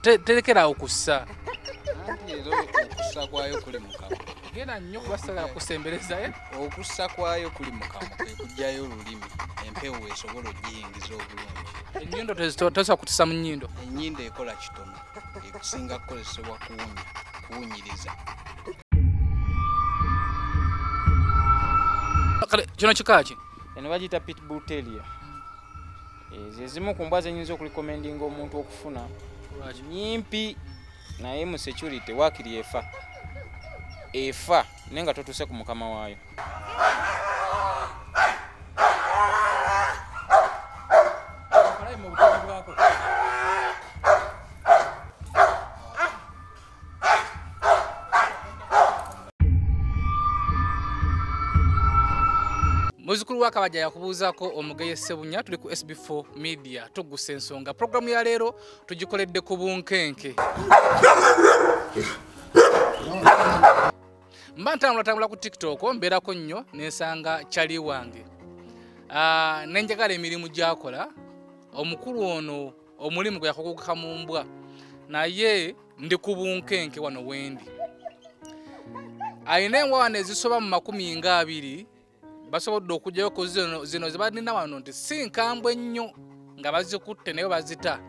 terekera okussa. Ero okussa kwayo kuli mu kamwa. Genda nnyo kubasagala kusembereza. Okussa kwayo kuli mu kamwa kwe kujjayo olulimi empewo esobola ogiyingiza obulungi. Ennyindo tezisobola kutisa mu nnyindo. Ennyindo ekola kitono ekusinga kukozesebwa kuwunyiriza. Kino kika ki? Eno bagiyita pitbull terrier. Ezimu ku mbwa zenyinza okulikomendinga omuntu okufuna nyimpi naye mu security waakiri efa naye nga totuuse ku mukama waayo. Muzukulu wa Kabajja yakubuuzaako Omugeya Ssebunya. Tuli ku SB4 Media Tuggussa Enssonga. Programu ya leero tugikoledde ku bunkenke. Mba ntambula ku TikTok mbeerako nnyo nensanga kyali wange. Nenjagala emirimu gy'akola. Omukulu ono omulimu gwe yakuguka mu mbwa naye ndi ku bunkenke wano wendi. Ayina embwa wano ezisoba mu 20 basobodde okujjayo ku zino ze balina wano nti si nkambwe ennyo nga bazikutte naye bazita.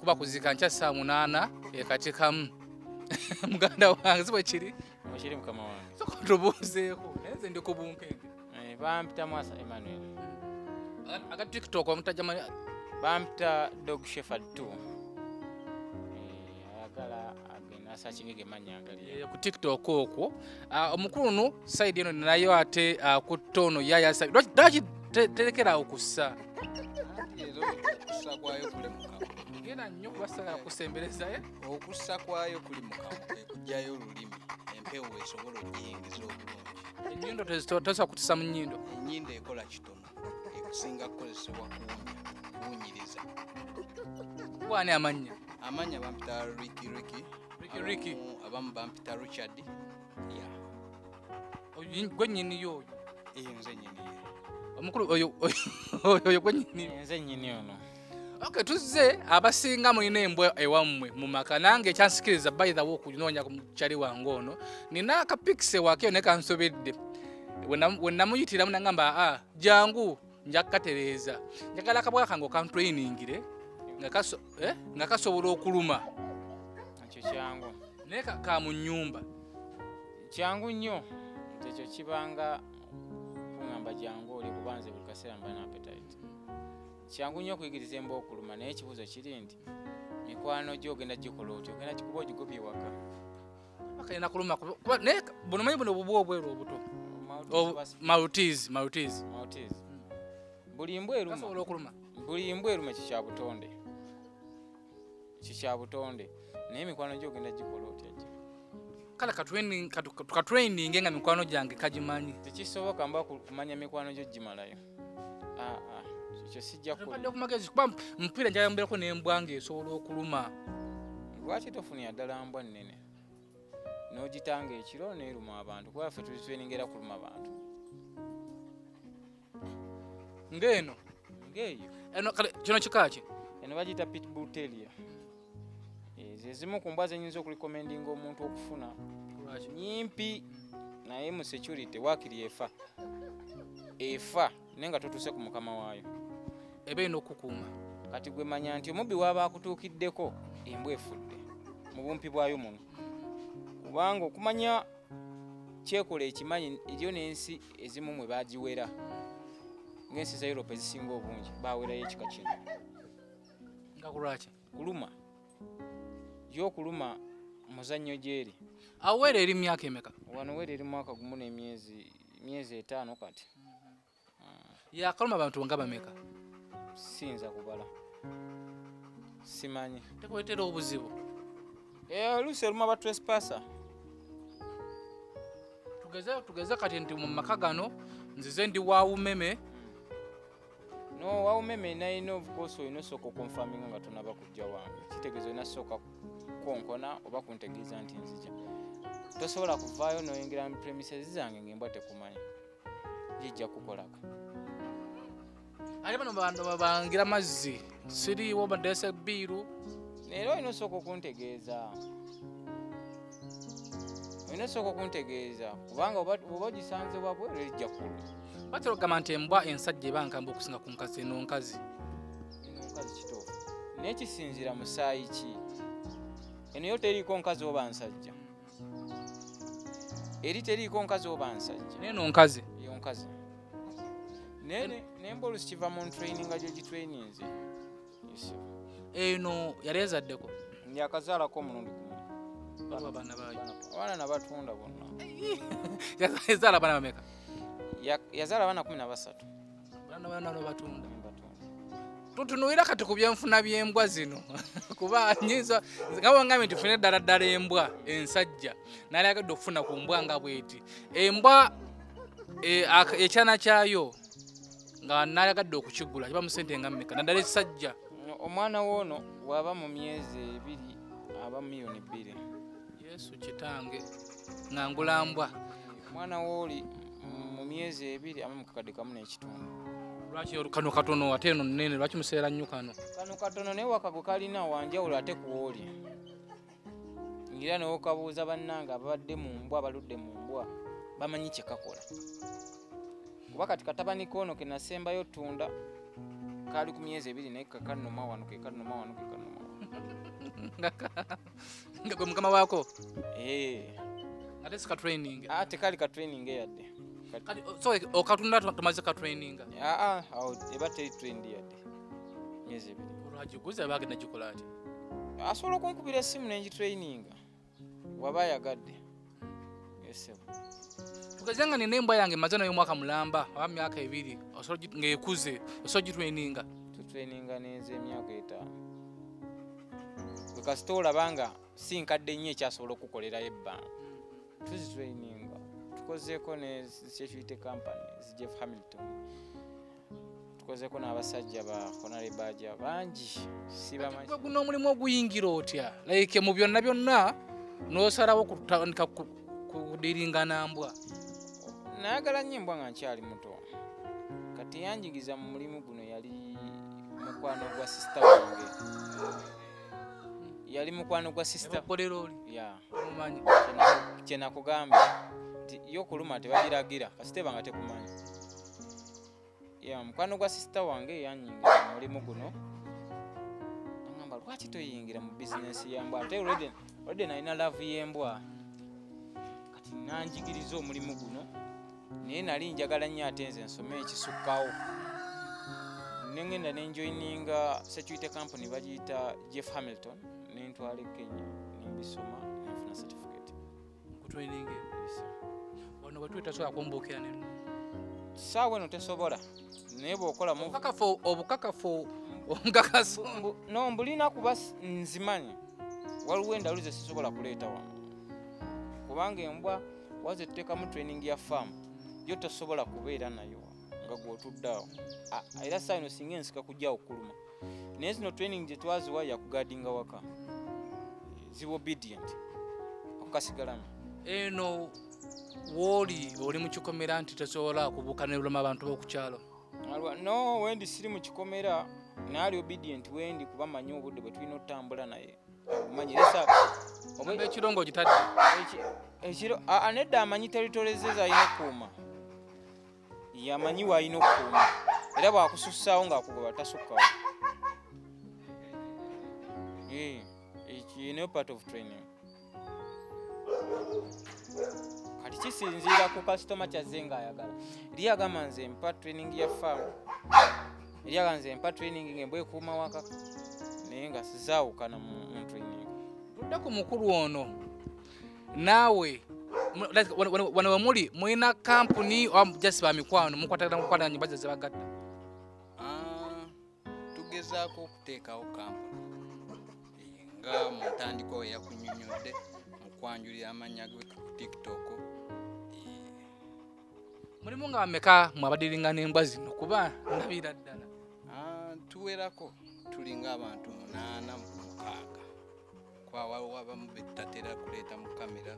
Kuba kuzika nkya saa 8 ekati kamu. Muganda wange si bwe kiri? Kiri mukama wange. Soko tubuuzeeko naye nze ndi ku bunkenke. Bampita Mwasa Emmanuel. Aga TikTok omutajja bampita Dog Shepherd 2. Ayagala agenda asakingege manya agali. Ku TikTok okwo. Omukulu no side eno nayo ate ku tono yaya side. Lwaki terekera okussa? Ero okussa kwayo kuli mu kamwa. Genda nnyo kubasagala kusembereza. Okussa kwayo kuli mu kamwa kwe kujjayo olulimi empewo esobola ogiyingiza obulungi. Ennyindo tezisobola kutisa mu nnyindo. Ennyindo ekola kitono ekusinga kukozesebwa kuwunyiriza. Bw'ani amannya? Amannya bampita Ricky. Abamu bampita Richard. Gwe nnyini yoyo. Nze nnyini. Omukulu oyo gwe nnyini. Nze nnyini ono. Okay, tuzze abasinga mulina embwa ewammwe mu maka. Nange ekyansikiriza by the way okunoonya ku kyali wange ono nina akapikise wake ne kansobedde. We namuyitira munangamba jangu njakkatereeza. Njagala akabwa kange okantrainingire nga kasobola okuluma. Ekyo kyangu. Naye ka mu nnyumba. Kyangu nnyo. Ekyo kibanga kungamba jangu oli kubanze buli kaseera mba na appetite. Kyangu nnyo okuyigiriza embwa okuluma naye ekibuuzo kiri nti mikwano gyo ogenda gikola otyo ogenda kikuba ogigobye ewaka. Akalina kuluma naye buno manyi buno bubwa obweru obuto. Maltese. Buli mbwa eruma. Kasobola okuluma. Buli mbwa eruma kikya butonde naye mikwano gyo ogenda gikola otyo. Kale katraining nga mikwano gyange kagimanyi. Tekisoboka mba kumanya mikwano gyo gimalayo. Ekyo sijja kuba kumagezi kuba mpira njayambirako n'embwa ng'esobola okuluma. Lwaki tofunira ddala mbwa nnene n'ogitanga ekiro n'eruma abantu kuba ffe tuzitweningera kuluma abantu ng'eno kino kika ki? Eno bagiyita pitbull terrier. Ezimu ku mbwa zenyinza okulikomendinga omuntu okufuna nyimpi naye mu security waakiri efa naye nga totuuse ku mukama waayo. Eba eno okukuuma. Kati gwe manya nti omubbi waba akutuukiddeko embwa efudde mu bumpi bwayo muno. Kubanga okumanya kyekola ekimanyi eriyo n'ensi ezimu mwe bagiwera. Ng'ensi za Europe ezisinga obungi baawerayo ekika kino. Nga kulwaki? Kuluma. Yo kuluma muzannyo gyeri. Awera eri myaka emeka? Wano wera eri mwaka gumu n'emyezi 5 kati. Yakaluma abantu nga bameka? Sinza kubala. Simanyi. Tekuleetera obuzibu? Oluusi eruma ba trespasser. Tugeze kati nti mu maka gano nzize ndi waawumeme. No, waawumeme nalina of course olina osooka okonfaminga nga tonaba kujja wange. Kitegeeza olina sooka kunkonkona oba kuntegeeza nti nzija tosobola kuvaayo noyingira mu premises zange ng'embwa tekumanya jijja kukolako ate bano bantu babangira mazzi siriiwo baddeesa ebbiiru era olina osooka okuntegeeza kubanga oba ogisanze wabweru ejja kuluma batera okugamba nti embwa ensajja eba nkambwe okusinga ku nkazi eno nkazi kituufu naye kisinziira mu saayi ki eno yo teriiko nkazi oba nsajja eri teriiko nkazi oba nsajja neno nkazi yo nkazi nembwa olusi kiva mu ntraininga gye gitraininze eno yali ezaddeko yakazaalako omulundi gumu abaana baayo abaana nabatunda bonna yazaala abaana bameka yazaala abaana 13 baana batunda tutunuulira kati ku byenfuna by'embwa zino kuba nyinza nga wangamye nti fune ddala embwa ensajja nalagadde okufuna ku mbwa nga bweti embwa ekyana kyayo nga nalagadde okukigula kiba mu sente nga mmeka naddala ekisajja omwana woono waba mu myezi 2 aba miliyoni 2 yesu kitange nga ngulambwa omwana wooli mu myezi 2 aba mu kakadde kamu n'ekitundu lwaki kano katono ate eno nene lwaki museera nnyo kano katono naye wakago kalina wanjawulo ate kuwooli ngira newokabuuza bannanga ababadde mu mbwa abaludde mu mbwa bamanyi kye kakola kuba kati katabani koono ke nasembayo tunda kaali ku myezi 2 naye kakanuma wano kekanuma wano nga gwe mukama waako ate sika training tekaali ka training eyadde so okatunda tumaze ka training awo eba teri trend yadde myezi 2 olwagiguza bagenda gikola ati asobola okunkubira essimu nengitraining waba ayagadde tugezanga nina embwa yange maze nayo mwaka mulamba oba myaka 2 ng'ekuze osobola gitraininga tutraininga neza emyaka 5 wekasita olabanga si nkadde nnyo ekyasobola okukolerayo ebbanga tuzitraininga tukozeeko ne kyekiyite company Jeff Hamilton tukozeeko n'abasajja ba Honore Baja bangi sibamanyi guno omulimu oguyingira otya like mu byonna n'osalawo kutandika kudiringa nambwa nayagala nnyo embwa nga nkyali muto kati yanjigiza mu mulimu guno yali mukwano gwa sister wange kyenakugambye nti yokuluma tebagiragira kasiteba nga tekumanyi mukwano gwa sister wange yanyingira mu mulimu guno nagamba lwaki toyingira mu bizinesi yembwa ate olwedde nalina laavu y'embwa kati nanjigiriza omulimu guno naye nali njagala nnyo ate nze nsome ekisukkawo nengenda nenjoininga security company bagiyita Jeff Hamilton nentwala e Kenya nembisoma nenfuna certificate kutraining wano batwita so akombokera neno saawa eno tesobola naye bw'okola mu obukakafu ongakaso no mbulina kuba nzimanyi waliwo endalu ze sisobola kuleeta wano kubanga embwa waze tuteekamu training ya farm yo tosobola kubeera nayo nga gw'otuddeawo era saa ino singa ensika kujja okuluma naye zino training gye twaziwa yakugadinga waka ziba obedient okukasigalamu eno oli mu kikomera nti tesobola kubuuka nebulama abantu b'okukyalo no wendi siri mu kikomera naali obedient wendi kuba manyi obudde bwe tulina otambula naye manyi lesa ekirongo gitadde ekiro nedda amanyi teritolezeza alina okukuuma yamanyi waalina okukuuma era bwakusussaawo ng'akugoba tasukkawo ekino part of training kati kisinziira ku kasitoma kyazze ng'ayagala eri agamba nze mpa training ya farm eri agamba nze mpa training ng'embwa ekuuma waka naye nga sizaawukana mu training tudde ku mukulu ono naawe wano wemuli mulina kampuni just ba mikwano mukwatagana nyumba ze bagatta tugezaako okuteekawo kampuni nga mu ntandikwa eyakunyonyodde mukwanjulira amannya ge ku TikTok mulimu nga bameka mwabadiringa n'embwa zino kuba ndabira ddala tuwerako tulinga abantu 8 mu 6 waliwo abamu betatera kuleeta mu kamera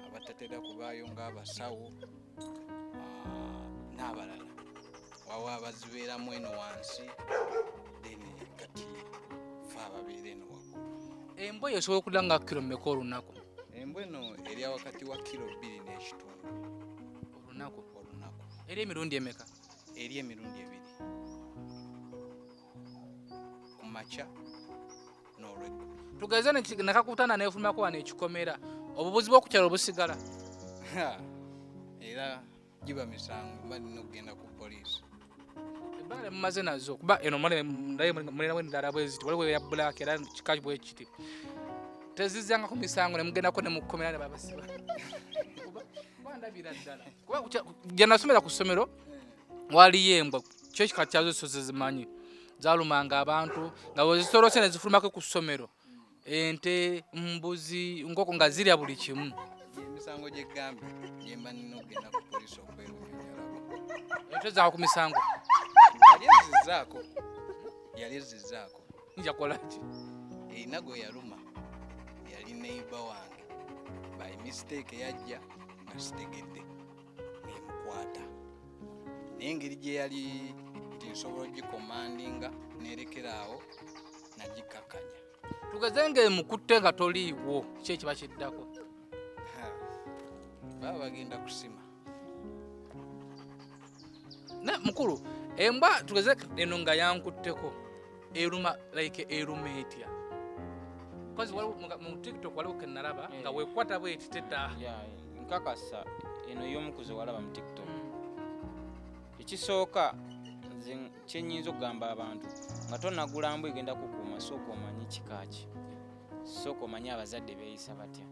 abatatera kubaayo ng'abasawo n'abalala wawo abazibeeramu eno wansi then kati fe ababeera eno waggulu. Embwa esobola okudda nga kilo mmeka olunaku? Embwa eno eri wakati wa kilo 2.5 olunaku. eri emirundi emeka? eri emirundi 2 ku makya n'olweggulo. Tugeze nakakutana neefulumako wano ekikomera obubuzi bw'okukyalo obusigala era giba misango mba nina okugenda ku poliisi. Ebbala mumaze nazo kuba eno mulinawo endala bwe ziti waliwo eya black era kika bwe kiti tezizanga ku misango ne mugendako ne mukomera ne babasiba kuba ndabira ddala kuba gye nasomera ku ssomero waliyo embwa kyo kika kyazo so zimanyi zalumanga abantu nga wezitorose ne zifulumako ku ssomero ente mbuzi nkoko nga zirya buli kimu. Emisango gy'egambye gyemba nina okugenda ku poliisi okwerunyalako. Tezaako ku misango yali ezizzaako nja kolaki erina gwe yaluma yali neighbor wange by mistake yajja nga sitegedde nemukwata naye engeri gye yali nti nsobola ogikomandinga nerekeraawo nagikakanya. Tugeze ng'emukutte nga toliiwo ki ekiba kiddako? baba bagenda kusima. Ne mukulu embwa tugeze eno nga yankutteko eruma like eruma etya? Because mu TikTok waliwo ke nalaba nga weekwata bweti tedda. Nkakasa eno y'omukuze walaba mu TikTok. Ekisooka nze kyenyinza okugamba abantu nga tonagula mbwa egenda kukuuma sooka omanyi kikaaki sooka omanyi abazadde beeyisa batya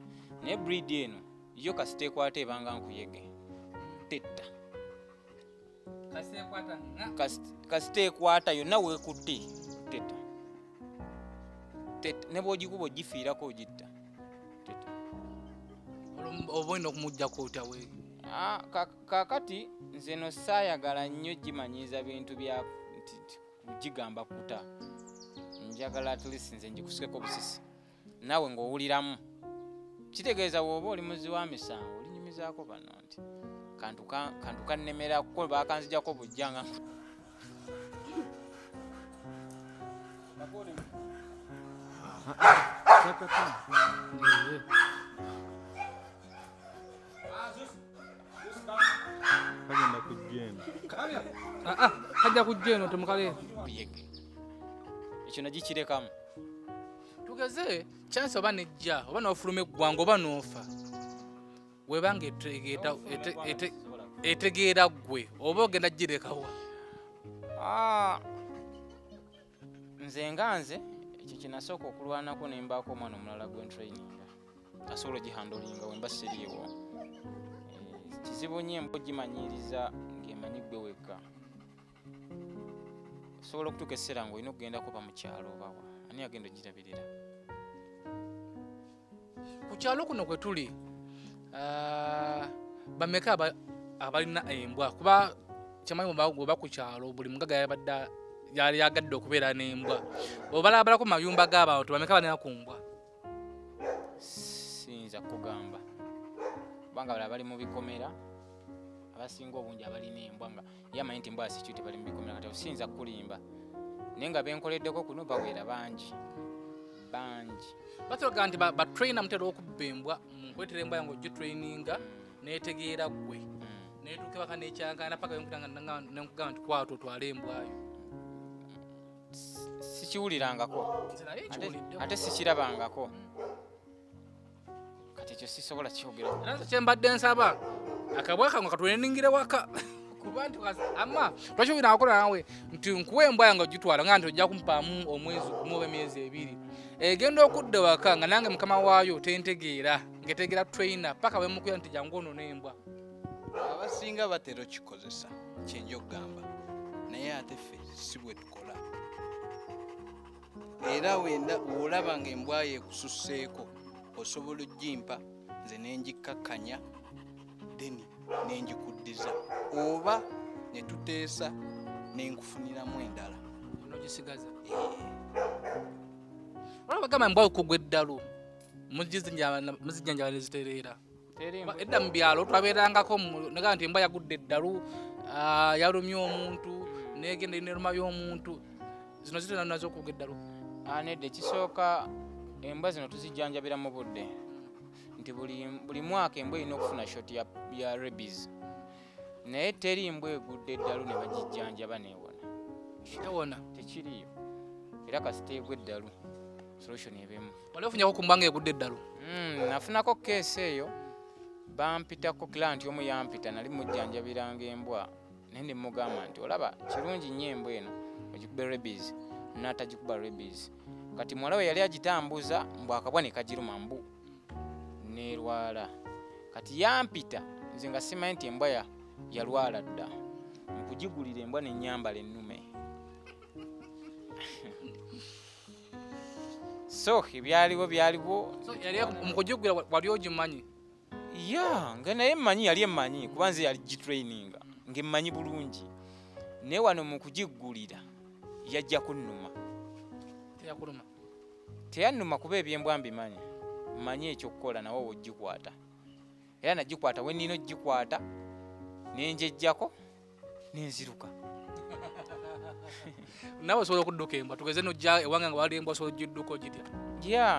naye breed eno yo kasiteekwata ebanga nkuyege tetta kasiteekwata yonna weekutte tetta ne bw'ogikuba ogifiirako ogitta tetta oba olina okumuggyako otya we? Kakati nze no saayagala nnyo gimanyiiza bintu bya gigamba kuta njagala at least nze njikusikeko busisi naawe ng'owuliramu kitegeeza bw'oba oli muzi wa misango olinyumizaako bano nti kantu kannemera kuko baakanzijjako bujjanga kajja kujja eno temukale ekyo nagikirekamu. Tugeze chance oba nejja oba n'ofuluma eggwanga oba n'ofa webanga etegeera ggwe oba ogenda girekawa? Nze nga nze ekyo kinasooka okulwanako ne mbaako omwana omulala gwentraininga asobola ogihandolinga wemba siriiwo. Kizibu nnyo embwa ogimanyiriza ng'emanyi ggwe wekka. Osobola okutuuka ekiseera ng'olina okugenda kuba mu kyalo obawa ani agenda ogirabirira? Ku kyalo kuno kwe tuli bameka abalina embwa kuba kyamanyi bw'oba ku kyalo buli mugaga yali yagadde okubeera n'embwa obalabalako mu mayumba g'abantu bameka balina ku mbwa? Siyinza kugamba kubanga bala bali mu bikomera abasinga obungi abalina embwa nga yamanyi nti embwa sikyuti bali mu bikomera kati siyinza kulimba naye nga benkoleddeko kuno bawera bangi batyoga nti batraina mutera okubba embwa nkwetera embwa yange ogitraininga netegeera ggwe netuuka baka nekyangana paka nenkugamba nti kwata otwale embwayo. Sikiwulirangako ate sikirabangako kati ekyo sisobola kyogera. Kyembadde nsaba akabwa kange katweningire waka kuba nti ama lwaki olina akola nawe nti nkuwa embwa yange ogitwala nga nti ojja kumpaamu omwezi gumu oba emyezi 2 egenda okudda waka nga nange mukama waayo tentegeera ngetegeera trainer paka wemukuya nti jangu ono n'embwa. Abasinga batera kikozesa kyenja okugamba naye ate ffe si bwe tukola era wenda olaba nga embwa yeekususseeko osobola ogimpa nze nenjikakkanya then nenjikuddiza oba netuteesa nenkufuniramu endala nogisigaza. Olabagamba embwa okugwa eddalu muzijjanjaba ne zitereera. Edda mu byalo twabeerangako naga nti embwa yagudde eddalu yalumye omuntu negenda neruma y'omuntu zino zitera nazo okugwa eddalu. Nedda ekisooka embwa zino tuzijjanjabira mu budde nti buli mwaka embwa erina okufuna shot ya rabies naye teri mbwa egudde eddalu ne bagijjanjaba newona tekiriyo era kasiteegwa eddalu solution ebemu. Wali ofunyako ku mbwa nga egudde eddalu? Nafunako keesi eyo bampitako client omu yampita nali mujjanjabiranga embwa naye ne mugamba nti olaba kirungi nnyo embwa eno ogikube rabies n'atagikuba rabies. Kati muwala we yali agitambuza mbu akabwa ne kagiruma mbu nerwala. Kati yampita nze nga simanyi nti embwa yalwala dda nkugigulira embwa n'ennyambala ennume. So byaliwo yali mukugigulira wali ogimanyi? Nga naye mmanyi yali emmanyi kuba nze yali gitraininga ng'emmanyi bulungi naye wano mu kugigulira yajja kunnuma. Teyannuma kuba ebyembwa mbimanyi mmanyi ekyokukola nawe wogikwata era nagikwata we nnina ogikwata nenjejjako nenziruka. Nawe osobola okudduka embwa tugeze nojja ewange nga wali embwa osobola ogidduka ogitya?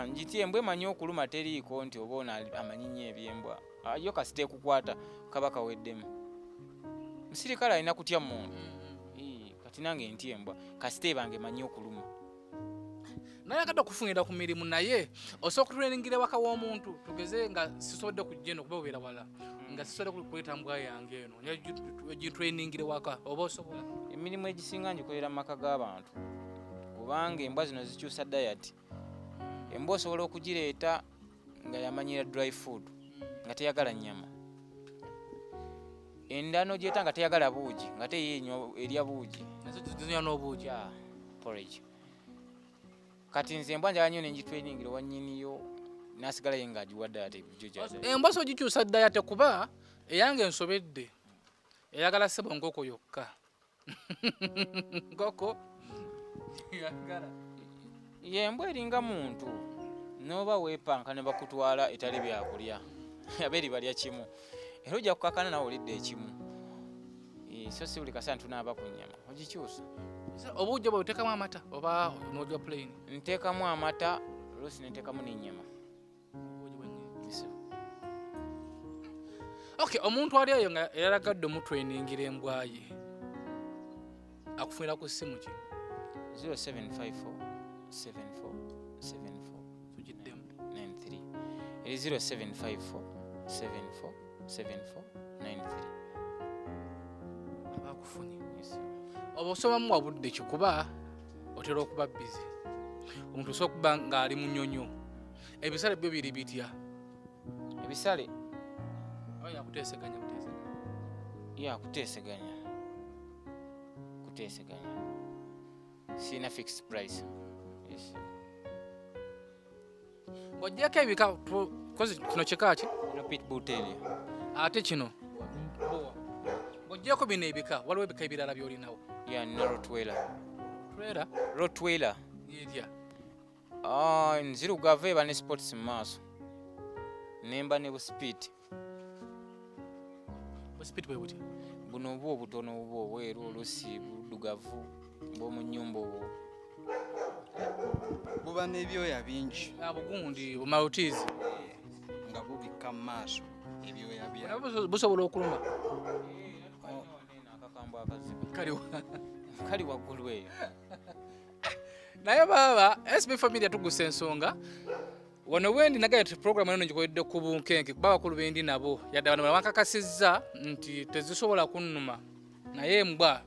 Njiti embwa emanyi okuluma teriiko nti oba ono amanyi nnyo ebyembwa yo kasite kukwata kaba kaweddemu. Musirikale alina kutya muntu kati nange nti embwa kasite bange emanyi okuluma. Naye akadde okufunira ku mirimu naye osobola okutuleningira waka w'omuntu tugeze nga sisobodde kujja eno kuba obeera wala nga sisobodde kuleeta mbwa yange eno gitreningire waka oba osobola? Emirimu egisinga ngikolera mu maka g'abantu kubanga embwa zino zikyusa diet. Embwa osobola okugireeta nga yamanyira dry food nga teyagala nnyama. Endano gyeta nga teyagala buugi nga teyenywa erya buugi. Zinywa n'obuugi? Porridge. Kati nze embwa njala nnyo nengitrainingira wannyiniyo nasigala ye ng'agiwa diet. Embwa so gikyusa diet kuba eyange ensobedde eyagala ssebo nkoko yokka. Nkoko yagala. Embwa eringa muntu noba weepanka ne bakutwala etali byakulya abeeri balya kimu era ojja kukakana nawe olidde ekimu. So si buli kaseera tunaaba ku nnyama ogikyusa. Obuugi bwe oteekamu amata oba n'olya plain? Nteekamu amata oluusi nenteekamu n'ennyama. Okay, omuntu ali eyo nga yalagadde omutrainingira embwa ye akufunira ku ssimu ki? 0754 74 74 tugiddemu 93 eri 0754 74 74 93 abakufunye. Oba osobamu wabudde kikuba otera okuba busy. Omuntu osobola okuba ng'ali mu nnyonyo. Ebisale byo biri bitya? Ebisale yakuteeseganya kuteeseganya sina fixed price. Ng'oggyeko ebika kozi kino kika ki? Pitbull Terrier. Ate kino ng'oggyeko bino ebika waliwo ebika ebirala by'olinawo? Nina Rottweiler. Rottweiler yerya? Nzirugavu eba ne spots mu maaso nemba ne buspeed. Buspeed bwe butya? Buno obwo obutono obwo obweru oluusi buddugavu bw'omu nnyumba obwo. Buba n'ebyoya bingi. Bugundi bumalutizi nga bubikka mu maaso ebyoya byabwo. Busobola okuluma? Akakambwe akazibu kali waggulu eyo. Naye baba SB4 Media Tuggussa Enssonga wano wendi nagaye program eno ngikoledde ku bunkenke kuba bakulu bendi nabo yadde bano bakakasizza nti tezisobola kunnuma naye embwa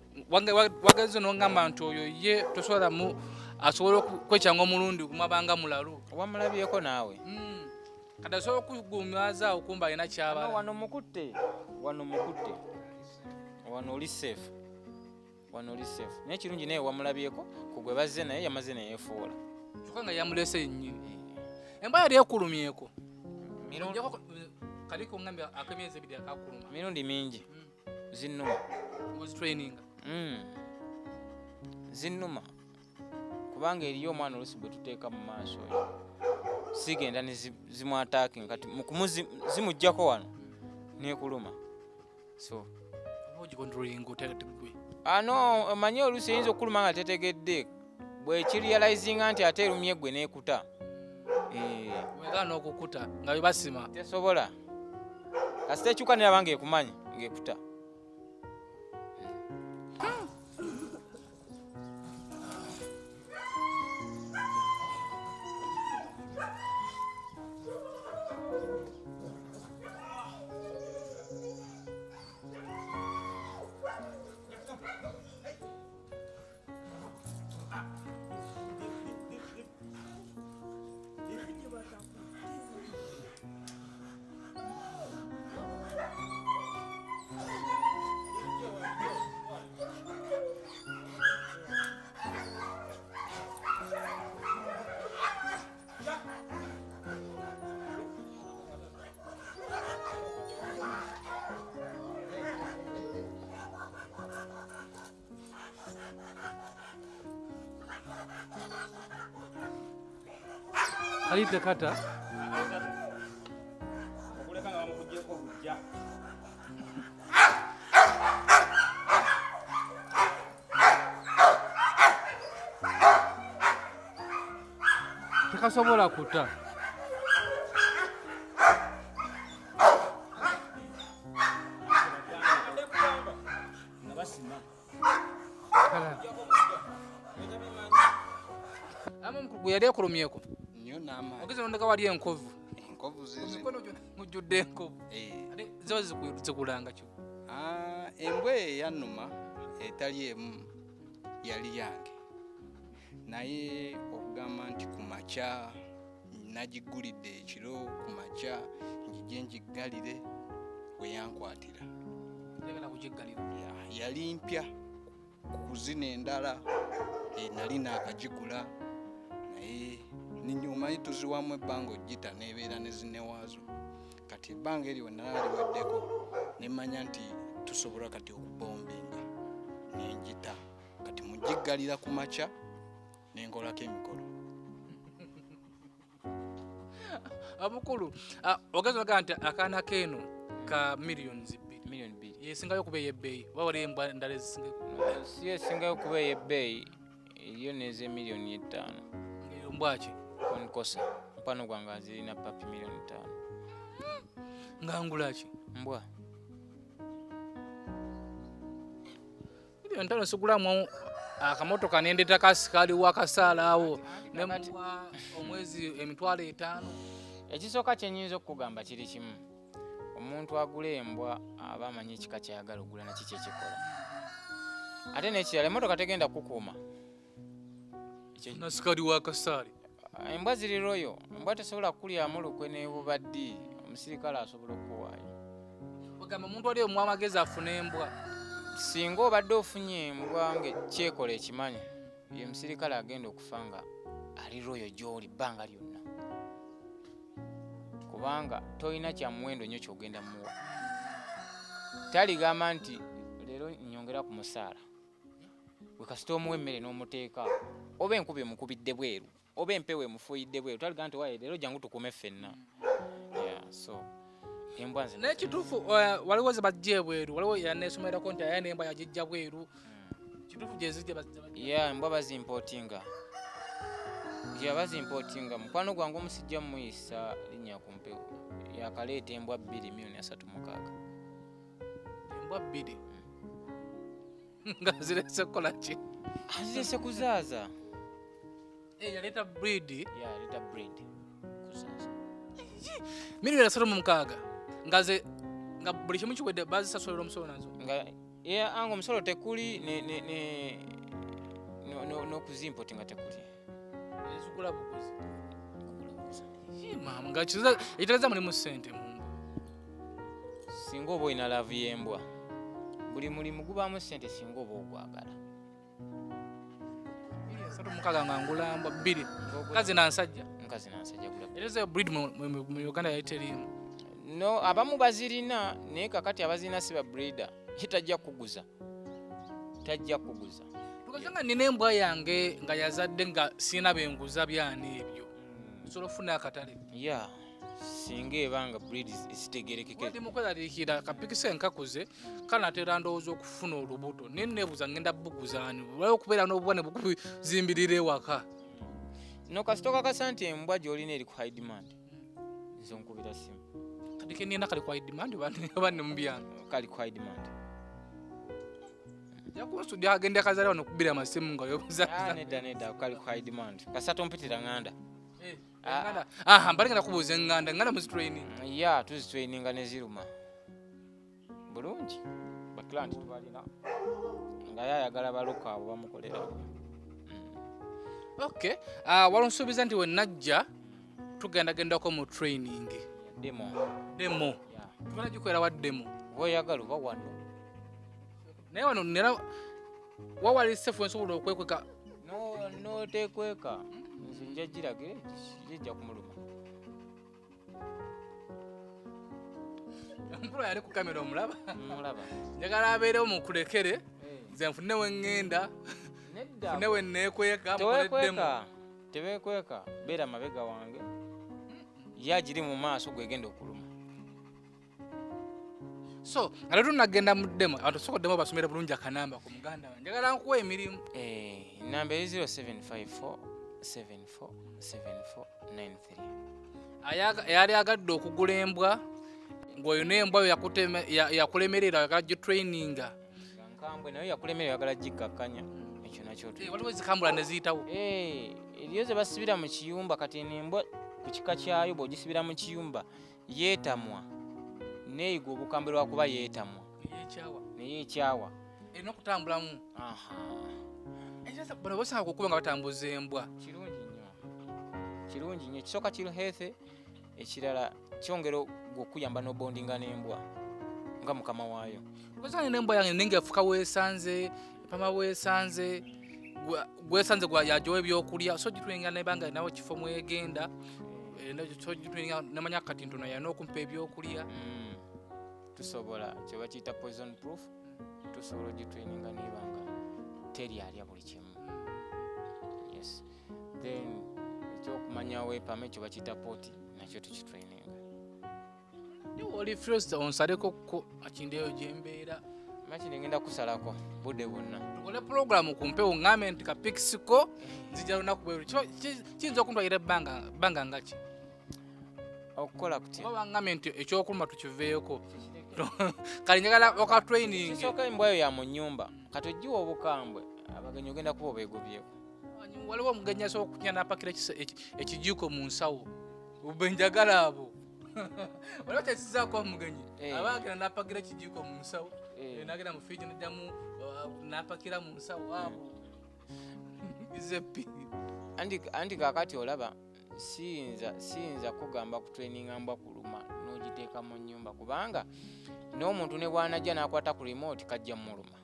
wagazo n'ongamba nti oyo ye tosobola mu asobola okwekyanga omulundi kumabanga mulalu. Wamulabyeko naawe? Kati asobola okugumaza okumba alina kyabala. Wano mukutte wano oli safe. Naye kirungi naye wamulabyeko kugwe bazze naye yamaze neyefuula kyokka nga yamulese yennyini. Embwa yali ekulumyeko kaliko ngambye akemyezi ebiri akakuluma mirundi mingi. Zinnuma was training zinnuma kubanga eriyo omwana olusi bwe tuteeka mu maaso oyo sigenda ne zimwataakinga kati zimuggyako wano nekuluma so ano omanyi olusi eyinza okuluma nga tetegedde bwekirializinga nti ate erumye gwe nekuta n'okukuta nga bebasima tesobola kasita ekyuka neraba ngaekumanyi ngekuta Alite kata okuleka nga bamukuggyeko bujja tekasobola kuta Omukugu yali akulumyeko nnyo n'amaanyi. ogeze nondeka wali enkovu Enkovu mikono mujjudde enkovu ziba zikulanga kyo embwa eyannuma etali emu yali yange naye okugamba nti ku makya nagigulidde ekiro ku makya njije njiggalire we yankwatira yali mpya kuzina endala nali naakagigula naye ninyumanyi tuziwamu ebbanga ogita nebeera ne zinewaazo kati ebbanga eryo nalaliweddeko nemanya nti tusobola kati okubombinga nenjita kati mugiggalira ku makya nenkolako emikolo abukulu ogezi oga nti akaana keeno ka millions million 2 yesingayo okuba ey'ebbeeyi oba wali embwa endala ezisinga si esingayo okuba ey'ebbeeyi eriyo n'eze miliyoni 5 mbwaki konkosa mpano gwange azirina papi miliyoni 5 nga ngulaki mbwa miliyoni 5 sigulamu akamotoka nendeta kasikaliwo akasaalaawo nemuwa omwezi emitwalo 5 ekisooka kyenyinza okukugamba kiri kimu omuntu agula embwa aba amanyi ekika kyayagala ogula naki kyekikola ate nekirala emotoka tegenda kukuuma nasikaliwo akasaali embwa ziri royo embwa tesobola kukulyamu lukwe nebubaddi omusirikale asobola okuwaayo ogamba omuntu ali omuwa amagezi afune embwa singa obadde ofunye embwa ngekyekola ekimanyi ye musirikale agenda okufa nga ali royo gy'oli bbanga lyonna kubanga tolina kya muwendo nnyo kyogenda muwa taligamba nti leero nyongera ku musaala wekasita omuwa emmere n'omuteeka oba enkuba emukubidde bweru oba empewo emufuuyidde bweru taligamba nti waye leero jangu tukume ffenna so embwa nze nekituufu waliwo zebajja ebweru waliwo yaneesomerako nti ayana embwa yagijja bweru kituufu gyezijja embwa bazimpotinga bazimpotinga mukwano gwange omusijja muyisa linnya ku mpewo yakaleeta embwa 2 miliyoni 36 embwa 2 nga zirese kukolaki azirese kuzaaza yaleeta breed kuzaaza miliyoni 36 nga buli kimu kiwedde bazisasulira omusolo nazo nga anga omusolo tekuli n'okuzimpotinga tekuli ezigula buguzi mama nga ekitegeeza mulimu ssente mumba singa oba olina laavu y'embwa buli mulimu gubaamu ssente singa oba ogwagala 36 nga ngulamba 2 nkazi nansajja gula erezo breed mu Uganda yayiterimu no abamu bazirina naye kakati abazirina si ba breeder tajja kuguza nga nina embwa yange nga yazadde nga sina benguza byani ebyo nsobola ofuna akatale ya singa ebanga breed esitegerekeke ndi mukweraliikira kapikisa enkakuze kana atera ndowooza okufuna olubuto naye neebuuza ngenda buguzaani olwayo okubeera n'obuba ne bukuzimbirira ewaka no kasitoka kasa nti embwa gy'olina eri ku high demand nze nkubira simu kati kenina kali ku high demand oba ne mubyange kali ku high demand yakunsudy agenda akazale wano okubira amasimu nga yobuza nedda kali ku high demand kasa tompitira nganda mbali ngenda kubuuza enganda muzitraining ya tuzitraininga neziruma bulungi baklanti tubalina nga yayagala baloka abo bamukolerawo okay walonsuubiza nti wenajja tugendagendako mu training demo tubana gikwera wa demo oyagala oba wano naye wano nera wawali sefu ensobola okwekweka notekweka nze njagirage jijja kumuluma omukulo yali ku kamera omulaba njagala abeerewo mukulekere nze nfune wengenda nfune wenekweka tewekweka beera mabega wange yagiri mu maaso gwegenda okuluma so ate tunagenda mu ddemo abantu sokoddemu basomera bulungi akanamba ku muganda wange njagala nkuwa emirimu namba 0754747493 yali agadde okugula embwa ng'olina embwa yakulemerera yagala gitraininga nkambwe naye yakulemerera yagala gikkakkanya ekyo nakyo waliwo ezikambula ne ziyitawo eriyo ze basibira mu kiyumba kati embwa ku kika kyayo bw'ogisibira mu kiyumba yeetamwa neeyiga obukambwe lwakuba yeetamwa naye ekyawa erina okutambulamu bano bosanga kukuba nga batambuza embwa kirungi nnyo ekisooka kiri healthy ekirala kyongera okuyamba n'obondinga n'embwa nga mukama waayo kozani n'embwa yange ninga efuka weesanze epama weesanze gwesanze yajowa ebyokulya so gitwenga nebanga nawe kifo mwegenda so gitwenga namanya kati ntono yana okumpa ebyokulya tusobola kyoba kiyita poison proof tusobola ogitweninga nebanga teri alya buli kimu yes then ekyokumanya weepama ekyo bakiyita poti nakyo tukitweninga oli first onsaleko ko akindeyo gyembeera makini ngenda kusalako budde bwonna tukole programu kumpewo ngambe nti kapikisiko nzija lunaku bweru kiyinza okuntwalira ebbanga ngaki okukola kutya oba ngambe nti ekyokuluma tukiveeko kali njagala okatraining kisooka embwayo ya mu nnyumba kati ogiwa obukambwe abagenyi ogenda kuba obeegobyeko waliwo omugenyi asobola okunya napakira ekijiiko mu nsawo benjagala abo waliwo kyesizaako omugenyi abagenda napakira ekijiiko mu nsawo nagenda mu fridge neddamu napakira mu nsawo abo izepi anti kakati olaba siyinza kugamba kutraininga mbwa kuluma n'ogiteeka mu nnyumba kubanga n'omuntu ne bwanajja n'akwata ku remote kajja muluma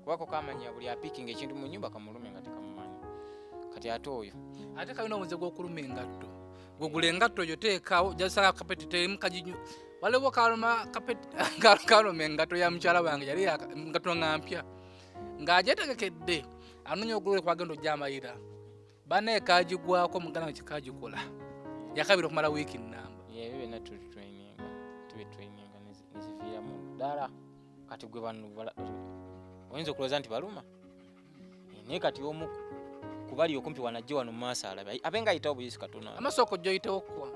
kubako kamanya buli apikinga ekintu mu nnyumba kamulume nga tekamumanyi kati ate oyo ate kalina omuze gw'okuluma engatto gwegula engatto oyo teekawo jasala kapeti terimu kajinyu waliwo kaluma engatto ya mukyala wange yali engatto ngampya ng'agyetegekedde anoonya ogulole kwagenda ojjamayira banaye kagigwako mugana kikagikola yakabira okumala wiiki nnamba ebyo byonna tubitwaininga neziviiramu ddala kati gwe bano oyinza okulowooza nti baluma naye kati omu kubali okumpi wanajja wano mu maaso alabe abenga ayitawo buyisi katono amasoko gy'oyitewo kuwa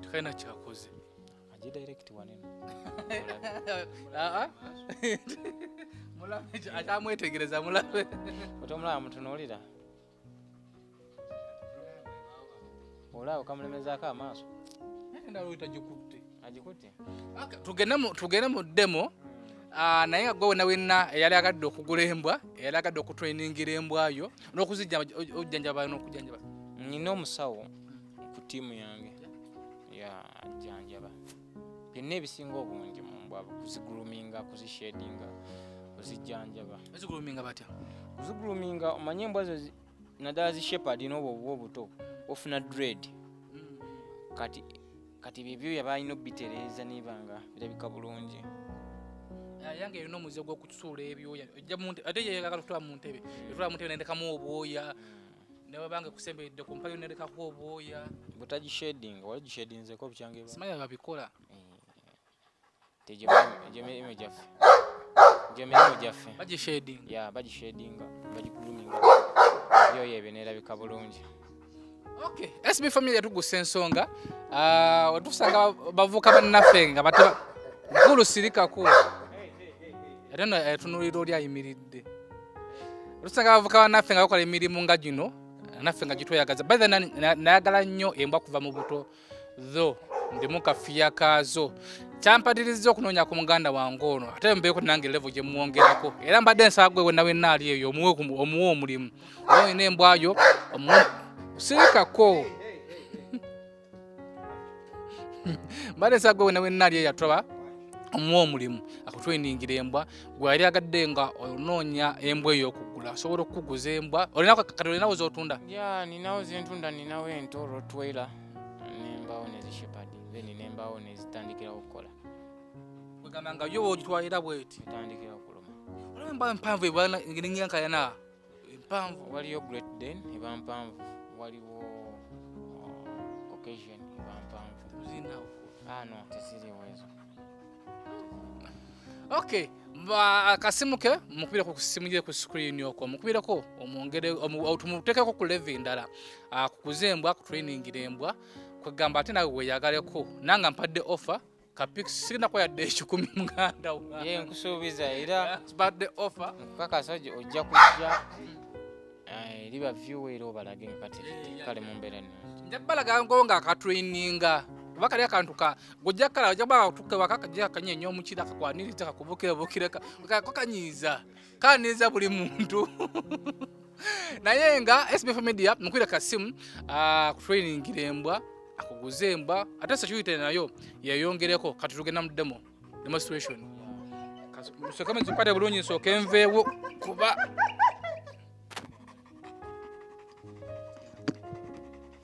tekalina kyakoze aje direct waneno mulabe akyamwetegereza mulabe otomulaba mutunuulira olaba okamulemezaako amaaso tagikutte agikutte tugende mu demo naye nga gwe wenna eyali agadde okugula embwa eyali agadde okutrainingira embwayo n'okuzijjanjaba n'okujjanjaba nina omusawo ku ttiimu yange ajjanjaba byonna ebisinga obungi mu mbwa kuziguluminga kuzishedinga kuzijjanjaba eziguluminga batya kuziguluminga omanye embwa zo naddala zishepard n'obwo obuba obuto ofuna dread kati byebyo yabalina obitereeza nibanga birabika bulungi yange erina omuze gw'okusuula ebyoya ate yeyagala kutula mu ntebe etula mu ntebe nendekamu obwoya nebabanga kusembedde ku mpayo nendekako obwoya butagishading wali gishadinzeko obukyange simanyi babikola tejemirimu gyaffe bagishading bagishadinga bagikuduminga ebyoya ebyo nerabika bulungi. Okay, SB4 Media Tuggussa Enssonga wetusanga bavuka bannaffe nga bataba mukulu sirikako ate no etunuliro lyayimiridde wetusanga bavuka bannaffe nga bakola emirimu nga gino naffe nga gitweyagaza by nayagala nnyo embwa kuva mu buto tho ndimu kafiya kaazo kyampadiriza okunoonya ku muganda wange ono ate mbeeko nange level gye mwongerako era mbadde nsaba gwe wenna ali eyo omuwe omulimu olina embwayo sirikako mbadde nsaba gwe wenna ali eyo yatulaba omuwe omulimu akutweningira embwa gwe yali agadde nga onoonya embwa ey'okugula asobola okukuguza embwa kati olinawo z'otunda? Ninawo zentunda, ninawo ento Rottweiler nembawo nezishepadi then nembawo nezitandikira okukola. Wegamba nga yo ogitwalira bweti etandikira okuluma. Olaba embwa empanvu ebwana ngiringiyankayana empanvu waliyo Great Dane eba mpanvu waliwo Caucasian eba mpanvu zinawo no teziriwo ezo. Okay, akasimuke mukubireko ku simu ye ku screen yoko mukubireko omwongere tumutekeko ku level endala akukuza embwa akutrainingira embwa kwegamba ate nawe weyagaleko nanga mpadde offer kapix sirina ko yadde 10 muganda wa nkusuubiza era mpadde offer nkakasa ojja kujja liba view era obalage kati kale mu mbeera nnyo njabalaga nga akatraininga bakali akantu ka gojja kala ojaba tuke wakakajja kanyenyo omukira kakwaniriza kakubukira kakanyiza kaniza buli muntu naye nga SB4 Media mukwira kasimu kutrainingira embwa akuguza embwa ate security nayo yeyongereko kati tugenda mu demonstration kama zikwate bulungi nsoke enveewo kuba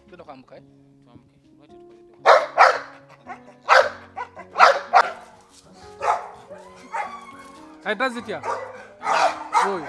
tendo kambuka How does it, yeah? Boy.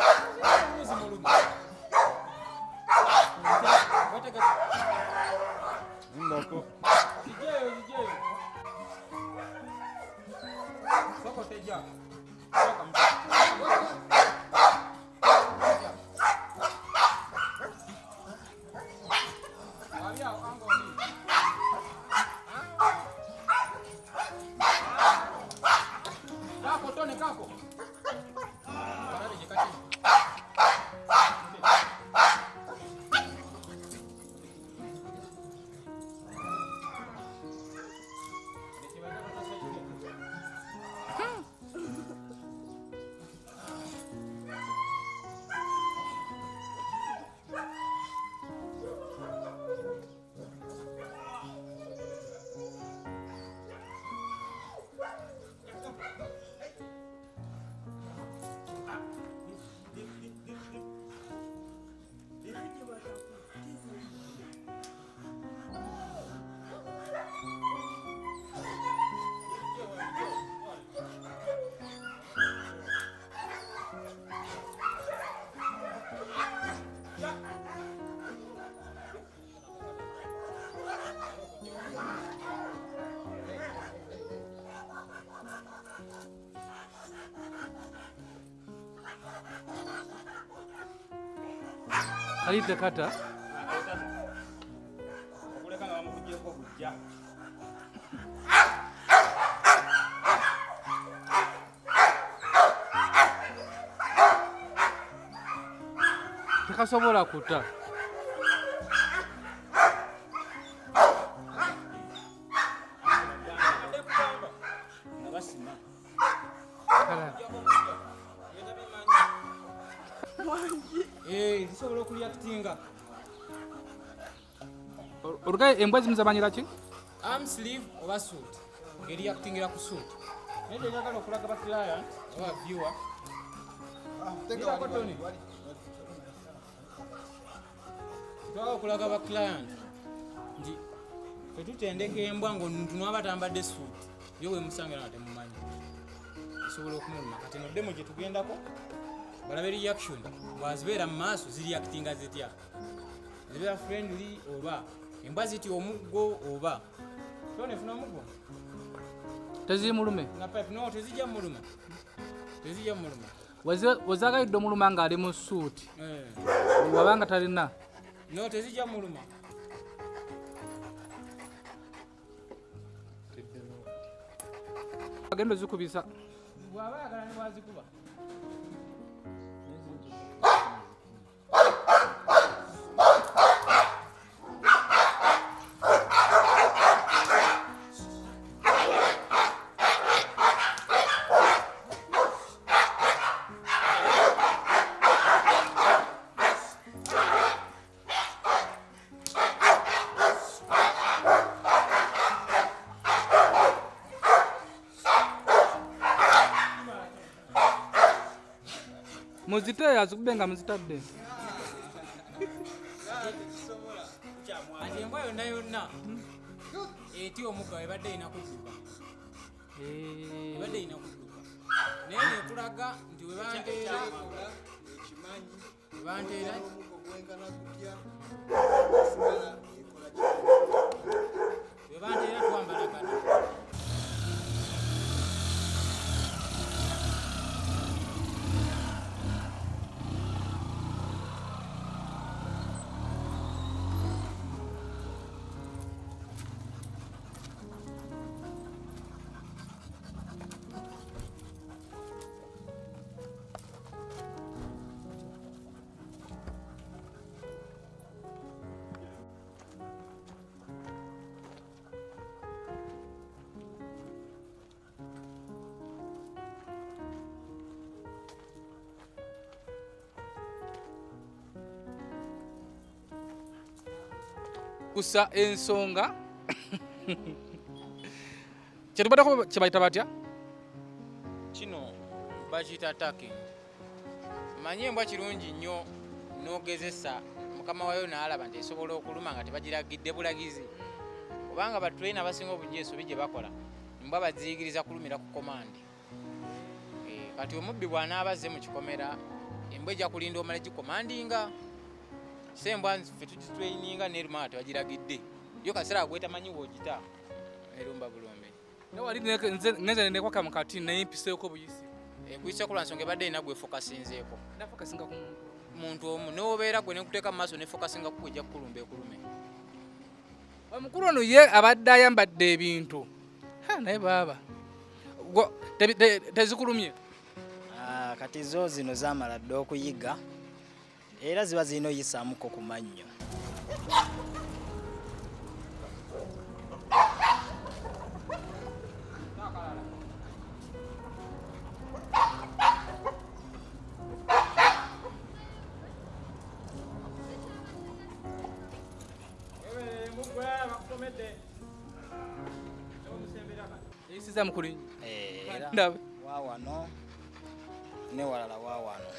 Alite kata okuleka nga bamukujjeko bujja tekasobola kuta zisobola okureactinga olugaye embwa zimu zamanyira ki arm sleeve oba suit ngereactingira ku suit naye tenyagala okulaga ba client oba viewer twagala okulaga ba client nti tetutendeka embwa ngaomuntu naba tambadde suit yo wemusangira nga temumanyi kisobola okumuluma kati no demo gye tugendako balabe reaction bwazibeera mu maaso zireactinga zitya zibeera friendly oba embwa ziti omuggo oba tonefuna omuggo teziri mulume na pipe no tezijja muluma wazagalidde omuluma ng'ali mu suuti wabanga talina no tezijja muluma agenda zikubisa bw'aba ayagala ne bwazikuba muzite azikube nga muzitadde ati embwa yonna yonna eti omugga ebadde erina kudduka naye nekulaga nti webanteera twambalagana Tuggussa Enssonga kyetubadeko kyebayita batya kino bakiyita attacking manyi embwa kirungi nnyo n'ogezesa mukama wayo n'alaba nti esobola okuluma nga tebagiragidde bulagizi kubanga batraina abasinga obungi ensobi gye bakola embwa baziyigiriza kulumira ku komandi kati omubbi bw'anaabazze mu kikomera embwa ejja kulinda omala gikomandinga sembwa ffe tugitraininga neruma nga tebagiragidde yo kaseera agwetamanyi woogita erumba bulombe wali ngenze nekwaka mukati naye mpiseeko buyisi ekuyise kulwa nsonga ebadde erina gwefokasinzeeko muntu omu nobeera gwe nekuteeka mu maaso nefokasinga ku ejja kukulumba ekulume omukulu ono ye abadde ayambadde ebintu naye baaba tezikulumye kati zo zino zamala dde okuyiga era ziba zirina oyisaamuko ku mannyo eyisiza mukulinyi waawano ne walala waawano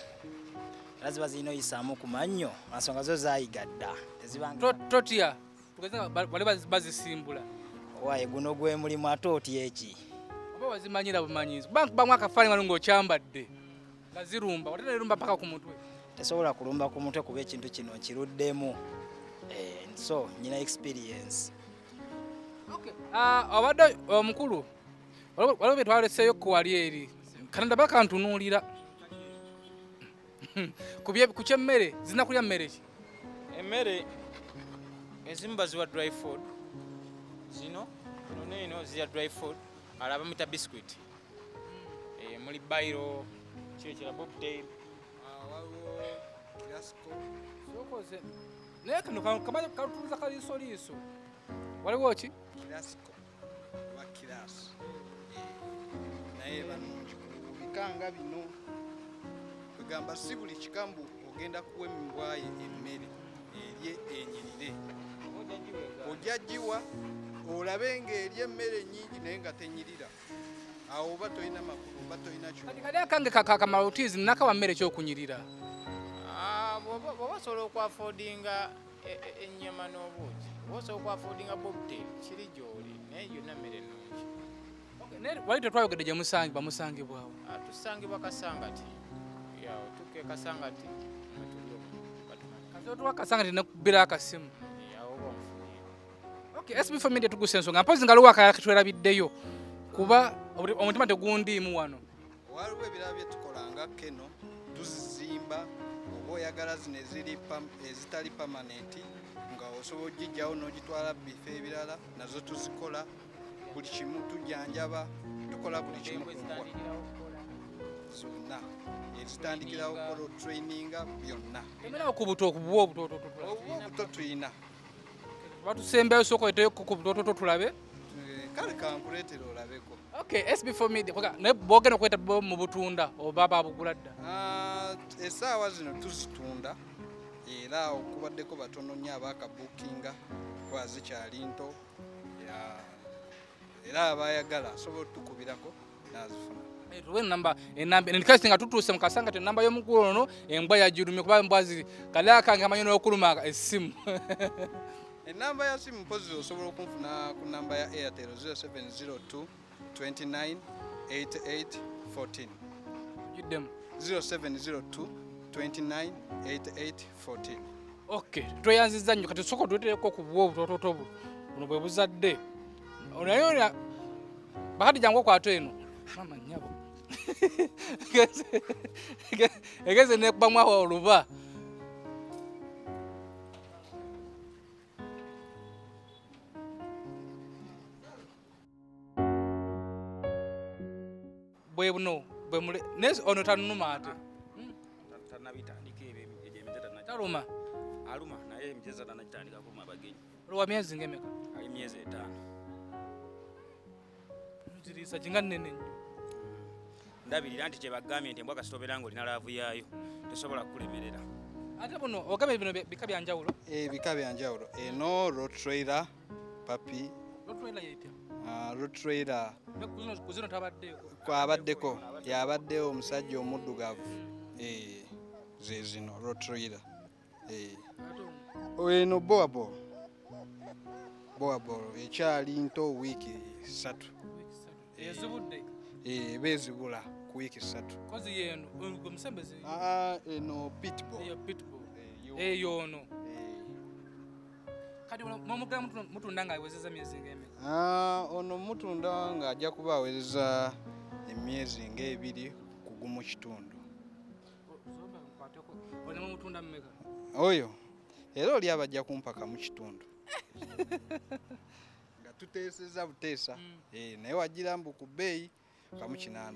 era ziba zirina oyisaamu ku mannyo ensonga zo zayiga dda totya wali bazisimbula waye guno gwe mulimu ate otya eki oba wazimanyira bumanyizi bamu akafaani wali ng'okyambadde nga zirumba wate nerumba paka ku mutwe tesobola kulumba ku mutwe kuba ekintu kino nkiruddemu so nyina experience obadde omukulu waliwo byetwaleseeyo kuwali eri kananda bakantunuulira ku kyemmere zirina kulya mmere ki emmere ezimu baziwa dry food zino neno zirya dry food alaba mita biscuit muli bairo kirekera bobtail waliwo kirasiko sokoze naye kano katutuliza kaliisoliiso waliwo ki kirasiko wa kirasi naye banungi kubikanga bino kwegamba si buli kikambu ogenda kuwa embwaye emmere erye enyirire ojja giwa olabe ng'erya emmere nyingi naye nga tenyirira awo oba tolina makulu oba tolina kali akange kamalutizi nakawa mmere kyokunyirira bw'oba osobola okwafoodinga ennyama n'obuugi oba osobola okwafoodinga bobtail kiri gy'oli naye yonna mmere ennungi Wali tetwayogedde gye musangibwawo. Tusangibwa Kasangati. Yawo tuke Kasangati. Kati otuwa Kasangati nekubira akasimu. Yawo bamfunye. Okay, SB4 Media Tuggussa Enssonga. Mpozi nga luwaka yakatwerabiddeyo. Kuba omutima tegundiimu wano. Waliwo ebirala bye tukola nga keno tuzizimba oba oyagala zino ezitali permanent nga osobola ogijjawo n'ogitwala bifo ebirala nazo tuzikola buli kimu tujjanjaba tukola buli kimu zonna ezitandikirawo kola traininga byonna Emerawo ku buto okubuwa obuto tuyina batusembayo soko eteyo ku butototo tulabe. kale kankuleetera olabeko. Okay, SB4 Media naye boogenda okweta mu butunda oba babugula dda. Essaawa zino tuzitunda era okubaddeko batono nnyo abaakabuukinga kuba zikyali nto era abayagala asobola otukubirako n'azifuna. Tuwe enamba ndikasi nga tutuuse mu Kasangati enamba y'omukulu ono embwa yagirumye kuba embwa ziri kalaa kange amanyi n'okuluma essimu. Enamba ya simu mpozi osobola okunfuna ku namba ya Airtel 0702 29 88 14. Giddemu 0702 29 88 14. Okay, tweyanziza nnyo kati soko twetereko ku bwo obutototo buno bwe buzadde. Onayo bakati jangu okwato eno. Mama nnyabo. Egeze nekubamwa awo oluba. Bwe buno bwe mule nes ono tanuma ate. Tanabitandika ebyemizeta na Taluma. aluma naye emizeta tanagitandika kuluma abagenyi. Lwa myezi ngemeka. Ali myezi 5. Nzirisa jinga nene. Ndabirira nti kye bagambye nti embwa kasitobera ngo olina laavu yaayo tosobola kulemerera. Ate buno ogambe bino bika bya njawulo. Bika bya njawulo. Eno rottweiler papi. Rottweiler yete. Rottweiler kuzino tabaddeko. Kwabaddeko yabaddewo omusajja omuddugavu. Zezino rottweiler. Eno boabo ekyali nto wiiki 3. Ezibudde. Bezibula ku wiiki 3. Kozi yeno omusembeze. Eno pitbull. Pitbull. Eyono. Kati momugala mutunda nga awezeza myezi ng'emeka. Ono mutunda nga ajja kuba awezeza emyezi ng'ebiri ku gumu kitundu. Ono mutunda mmeka. Oyo era oli abajja kumpaka mu kitundu. Nga tuteeseza buteesa. Naye wagira mbu ku bbeeyi kamu 8.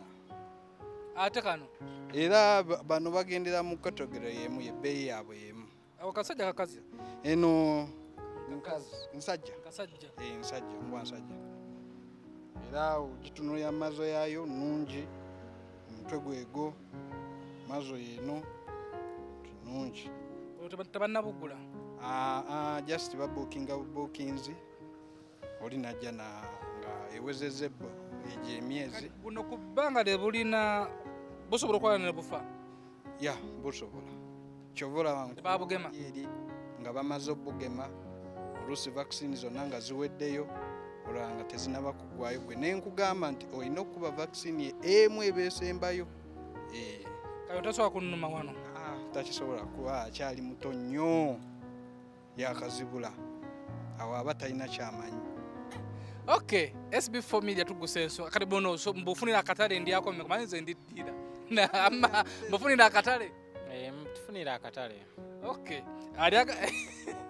Ate kano. Era bano bagendera mu kategori y'emu y'ebbeeyi yaabwe y'emu. Akasajja kakazi. Eno nsajja. Kasajja. Nsajja mbwa nsajja. Era ogitunuulira amazo yaayo nnungi, omutwe gwego, mazo yeno nungi. Tabannabugula. Just babookinga bookings oli najja nga ewezezza egyo emyezi. Buno ku bbanga lye bulina busobola okwala ne bufa. Ya busobola. Kyobola babugema nga bamaze obugema oluusi vaccine zonna nga ziweddeyo olaba nga tezinaba kugwayo gwe nenkugamba nti olina okuba vaccine emu ebeesembayo. Kayo tasobola kunnuma wano. Takisobola kuba akyali muto nnyo yakazibula awo aba talina kyamanyi. Okay, SB4 Media Tuggussa Enssonga kati bono mbufunira akatale ndiyako manyi nze ndiddira ama mbufunira akatale. Tufunira akatale. Okay, aliaga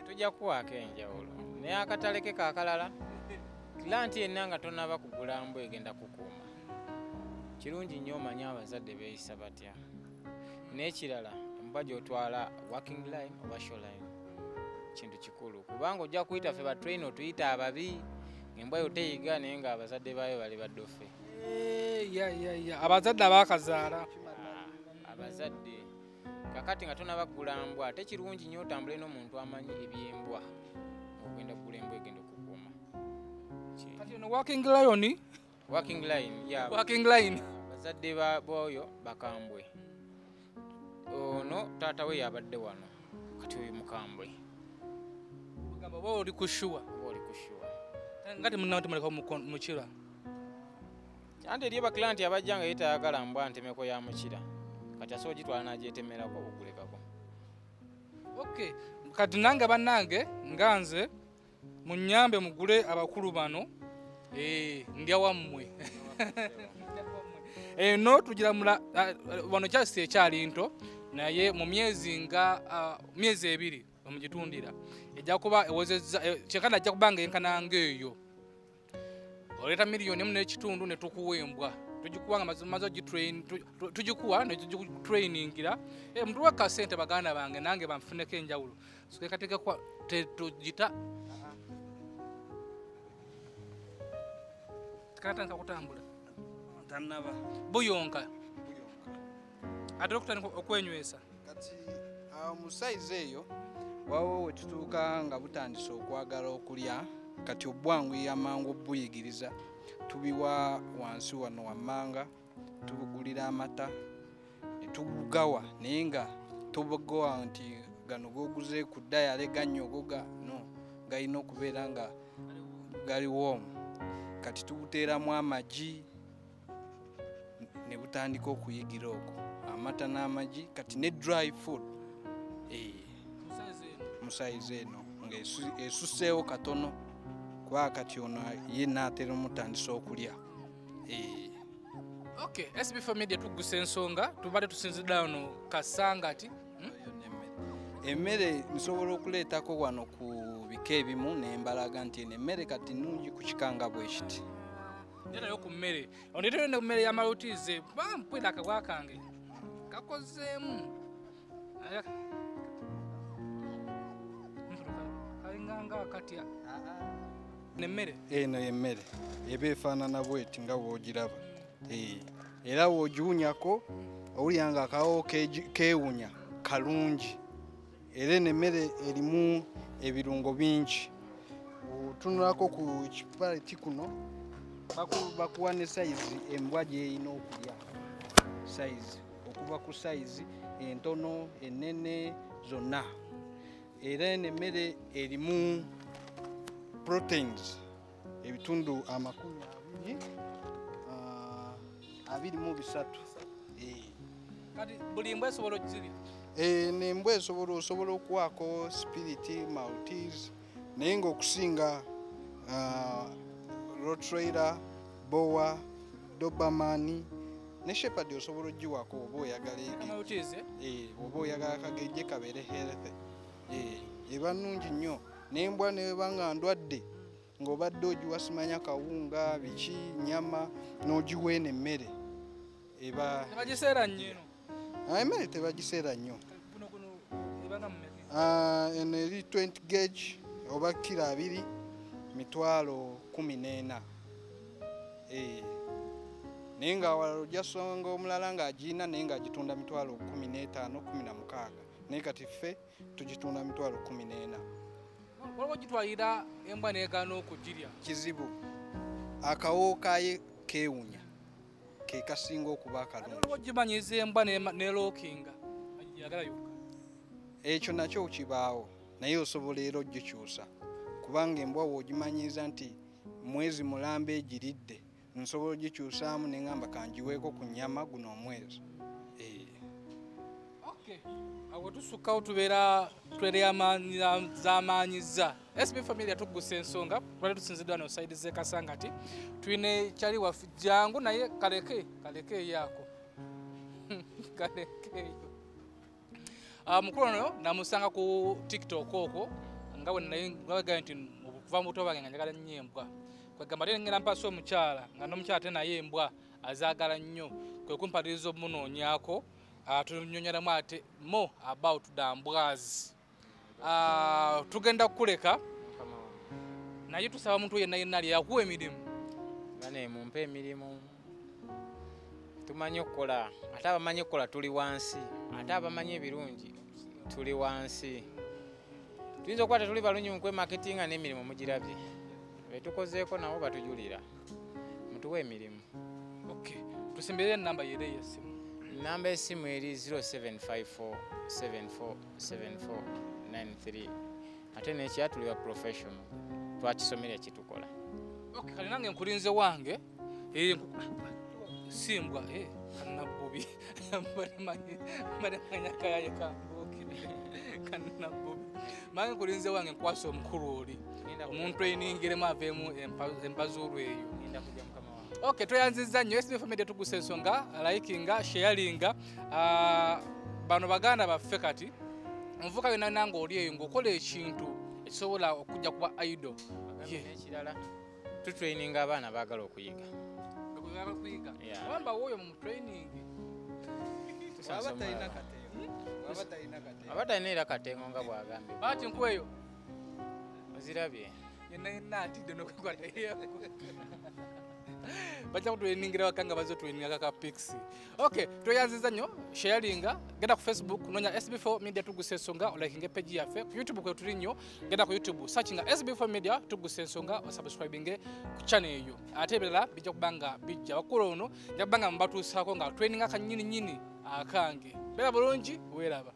tujja kuwaako enjawulo naye akatale ke kakalala kilanti yenna nga tonaba kugula mbwa egenda kukuuma. Kirungi nnyo omanyi abazadde beeyisa batya. N'ekirala embwa gy'otwala working line oba show line kintu kikulu kubanga ojja kuyita ffe batrain otuyita ababi embwa yo teyiga naye nga abazadde baayo bali baddofe. Abazadde abaakazaala. Abazadde kakati nga tonabagula mbwa ate kirungi nnyo otambule n'omuntu amanyi ebyembwa ogenda kugula embwa egenda okukuuma. Kati ono working line. Working line, yeah. Working line. Bazadde b'oyo bakambwe. Ono taata we yabadde wano kati oyo mukambwe. Mugamba bo oli kushuwa. Oli kushuwa. Ngati munna muleka mukira. anti eriyo baklanti abajja nga yetayagala mbwa ntemeko ya mukira kati asobola gitwala n'agyetemerako obugulekako. Okay, kati nange bannange nganze munyambe mugule abakulu bano ndya wammwe no tugira wano kyasi ekyali nto naye mu myezi nga myezi ebiri omugitundira ejja kuba ewozezza kyekana ajja kubanga yenkananga eyo oleeta miliyoni emu n'ekitundu ne tukuwa embwa tugikuwa nga maze tugikuwa ne tugikutrainingira omuntu wekka ssente baganda bange nange banfuneko enjawulo sikatekekwa tetugita tikatandika kutambula tannaba buyonka ate okutandika okwenywesa kati mu size eyo wawo wetutuuka nga butandise okwagala okulya kati obwangu amangu obuyigiriza tubiwa wansi wano wammanga tubugulira amata netugawa naye nga tobagowa nti gano goguze ku dayale ganyogoga no galina okubeera nga gali woomu kati tubuteeramu amagi ne butandika okuyigira okwo amata n'amagi kati ne dry food mu size eno ng'esusseewo katono kuba kati ono ye naatera omutandisa okulya. Okay, SB4 Media Tuggussa Enssonga tubadde tusinzidde wano Kasangati. Emmere nsobola okuleetako wano ku bika ebimu nembalaga nti emmere kati nnungi ku kikanga bwe kiti. Njalayo ku mmere ondeetera ne mmere y'amalutize bampwira akabwa kange kakozeemu kalinganga akatya nemmere eno yemmere eba efaanana bweti nga bw'ogiraba era w'ogiwunyako owulira nga akawo keewunya kalungi era ennemmere erimu ebirungo bingi otunulako ku kipaleti kuno bakuwa ne sayizi embwa gy'erina okulya sayizi okuva ku sayizi entono ennene zonna era ennemmere erimu proteins ebitundu 23 kati buli mbwa esobola okuzirya nembwa osobola okuwaako spirit maltese naye ng'okusinga rottweiler boa doberman ne shepherd osobola ogiwaako oba oyagala oba oyagala kageje kabeere health eba nnungi nnyo n'embwa neba nga ndwadde ng'obadde ogiwa simanya kawunga biki nyama n'ogiwa eno emmere eba tebagiseera nnyo emmere tebagiseera nnyo eno eri 20 gauge oba kilo 2 mitwalo 14 naye nga awalala ojasonga omulala ng'agiina naye ng'agitunda mitwalo 15-16 naye kati ffe tugitunda mitwalo 14. waliwo gitwalira embwa neegaana okugirya kizibu akawo kaye keewunya ke kasinga okuba akalungi waliwo gimanyiza embwa nelookinga agiragala yokka ekyo nakyo kibaawo naye osobola era ogikyusa kubanga embwa w'ogimanyiza nti mwezi mulamba egiridde nsobola ogikyusaamu neŋŋamba kangiweeko ku nnyama guno omwezi. awo tusukkawo tubeera z'amaanyiza SB4 Media Tuggussa Enssonga twali tusinziddwa no saidi ze Kasangati twine kyali waffe jangu naye kaleke eyaako kaleke eyo mukulu ono namusanga ku TikTok okwo nga bwe naye ngaga nti okuva mu buto bwange nga njagala nnyo embwa kwegamba ate ngenda mpasa omukyala nga n'omukyala ate naye embwa azaagala nnyo kwe kumpatiriza omunoonyako tunyonyeramu ate more about the mbwazi tugenda kukuleka naye tusaba omuntu yenna ali yakuwa emirimu bane mumpe emirimu tumanyi okukola ate abamanyi okukola tuli wansi ate abamanyi ebirungi tuli wansi tuyinza okuba tetuli balungi mu kwemaketinga n'emirimu mugirabye betukozeeko nabo batujulira mutuwa emirimu. tusimbire enamba yere y'essimu namba esimu eri 0754747493 ate nekyatuli ba professional twakisomerya kitukola. kale nange nkulinze wange simbwa kannabubi manya kayaye kambuki kannabubi mange kulinze wange nkwasa omukulu oli omuntu eyiningiremu aveemu empazulu eyo. Okay, tweyanziza nnyo SB4 Media Tuggussa Enssonga, likinga, sharinga. Bano baganda baffe kati omuvuka yonna nange oli eyo ng'okola ekintu ekisobola okujja kuba idol. Ekirala tutraininga abaana baagala okuyiga. Wamba woyo mu training. Abatalina era katengo nga bwagambye. Bati nkweyo. Ozirabye. Yenna atidde n'okukwata bajja kutweningira wakanga bazo tweninga ka pixi. Okay, tweyanziza nnyo sharinga, genda ku Facebook nonya SB4 Media Tuggussa Enssonga, olakinge page yaffe. Ku YouTube kwe tuli nnyo, genda ku YouTube searchinga SB4 Media Tuggussa Enssonga, osubscribinge ku channel eyo. Ate ebirala bijja kubanga bijja bakulu ono, njja kubanga mbatuusaako nga tweninga kannyini nnyini akange. Bera bulungi, weeraba.